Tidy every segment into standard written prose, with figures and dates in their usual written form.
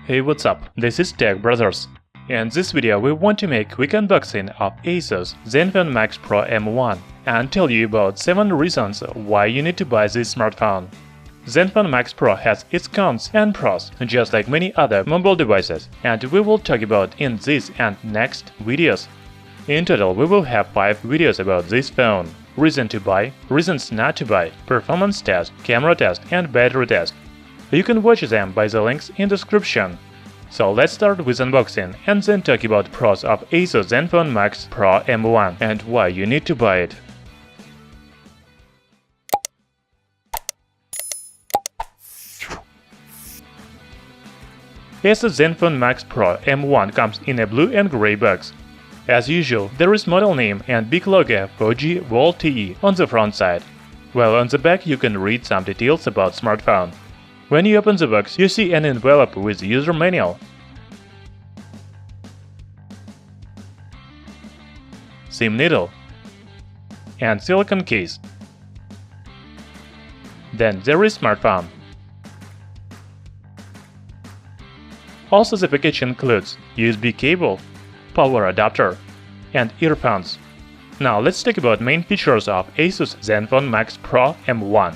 Hey, what's up? This is Tech Brothers. In this video we want to make quick unboxing of Asus Zenfone Max Pro M1 and tell you about 7 reasons why you need to buy this smartphone. Zenfone Max Pro has its cons and pros, just like many other mobile devices, and we will talk about in this and next videos. In total, we will have 5 videos about this phone: reason to buy, reasons not to buy, performance test, camera test, and battery test. You can watch them by the links in description. So let's start with unboxing and then talk about pros of Asus Zenfone Max Pro M1 and why you need to buy it. Asus Zenfone Max Pro M1 comes in a blue and gray box. As usual, there is model name and big logo Fuji Volt TE on the front side, while on the back you can read some details about smartphone. When you open the box, you see an envelope with user manual, SIM needle, and silicone case. Then there is smartphone. Also, the package includes USB cable, power adapter, and earphones. Now let's talk about main features of Asus Zenfone Max Pro M1.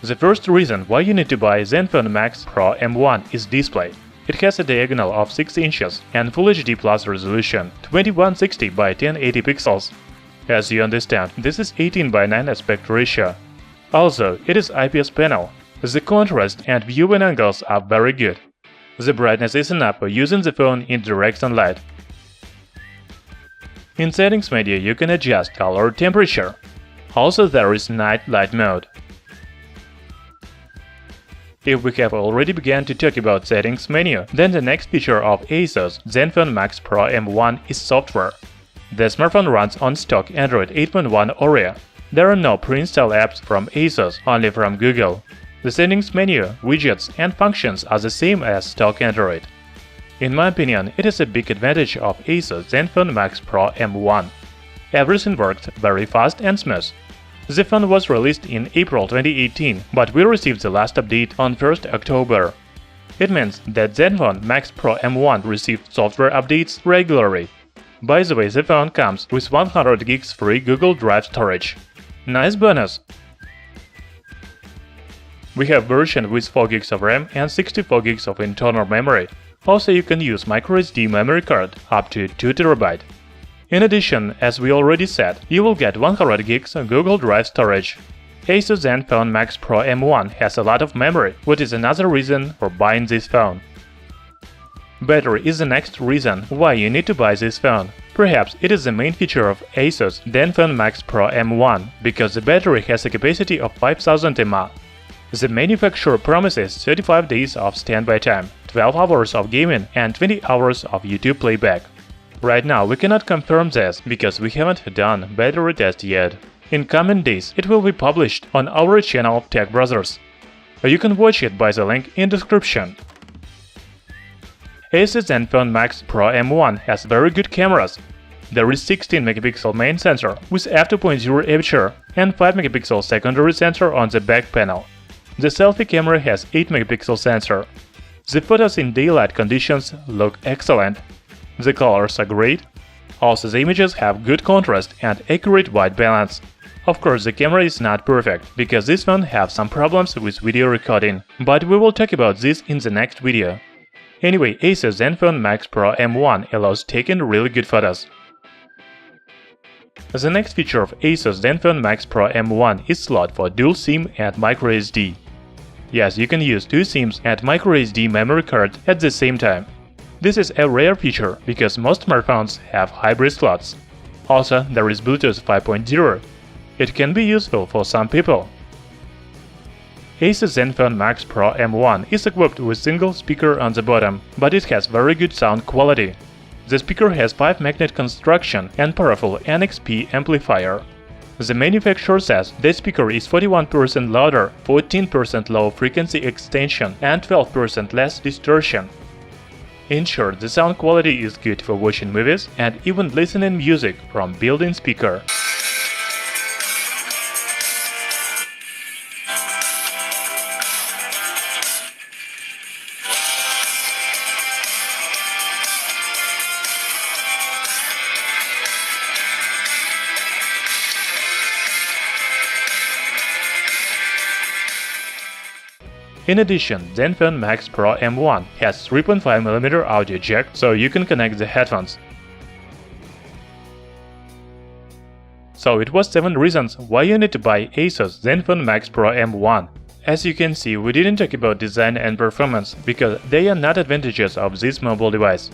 The first reason why you need to buy Zenfone Max Pro M1 is display. It has a diagonal of 6 inches and Full HD Plus resolution 2160 by 1080 pixels. As you understand, this is 18 by 9 aspect ratio. Also, it is IPS panel. The contrast and viewing angles are very good. The brightness is enough for using the phone in direct sunlight. In settings menu you can adjust color temperature. Also, there is night light mode. If we have already begun to talk about settings menu, then the next feature of Asus Zenfone Max Pro M1 is software. The smartphone runs on stock Android 8.1 Oreo. There are no pre-installed apps from Asus, only from Google. The settings menu, widgets, and functions are the same as stock Android. In my opinion, it is a big advantage of Asus Zenfone Max Pro M1. Everything works very fast and smooth. The phone was released in April 2018, but we received the last update on 1st October. It means that Zenfone Max Pro M1 received software updates regularly. By the way, the phone comes with 100 GB free Google Drive storage. Nice bonus! We have version with 4 GB of RAM and 64 GB of internal memory. Also, you can use microSD memory card up to 2 TB. In addition, as we already said, you will get 100 GB Google Drive storage. Asus Zenfone Max Pro M1 has a lot of memory, which is another reason for buying this phone. Battery is the next reason why you need to buy this phone. Perhaps it is the main feature of Asus Zenfone Max Pro M1, because the battery has a capacity of 5000 mAh. The manufacturer promises 35 days of standby time, 12 hours of gaming, and 20 hours of YouTube playback. Right now we cannot confirm this because we haven't done battery test yet. In coming days it will be published on our channel Tech Brothers. You can watch it by the link in description. Asus Zenfone Max Pro M1 has very good cameras. There is 16 megapixel main sensor with f2.0 aperture and 5 megapixel secondary sensor on the back panel. The selfie camera has 8 megapixel sensor. The photos in daylight conditions look excellent. The colors are great. Also, the images have good contrast and accurate white balance. Of course, the camera is not perfect, because this phone has some problems with video recording, but we will talk about this in the next video. Anyway, Asus Zenfone Max Pro M1 allows taking really good photos. The next feature of Asus Zenfone Max Pro M1 is slot for dual SIM and microSD. Yes, you can use 2 SIMs and microSD memory card at the same time. This is a rare feature because most smartphones have hybrid slots. Also, there is Bluetooth 5.0. It can be useful for some people. Asus Zenfone Max Pro M1 is equipped with single speaker on the bottom, but it has very good sound quality. The speaker has 5 magnet construction and powerful NXP amplifier. The manufacturer says the speaker is 41% louder, 14% low frequency extension, and 12% less distortion. In short, the sound quality is good for watching movies and even listening music from built-in speaker. In addition, Zenfone Max Pro M1 has 3.5mm audio jack, so you can connect the headphones. So it was 7 reasons why you need to buy Asus Zenfone Max Pro M1. As you can see, we didn't talk about design and performance because they are not advantages of this mobile device.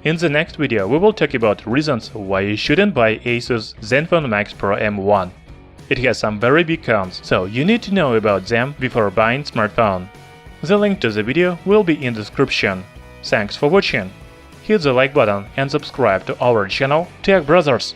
In the next video, we will talk about reasons why you shouldn't buy Asus Zenfone Max Pro M1. It has some very big cons, so you need to know about them before buying smartphone. The link to the video will be in the description. Thanks for watching. Hit the like button and subscribe to our channel Tech Brothers.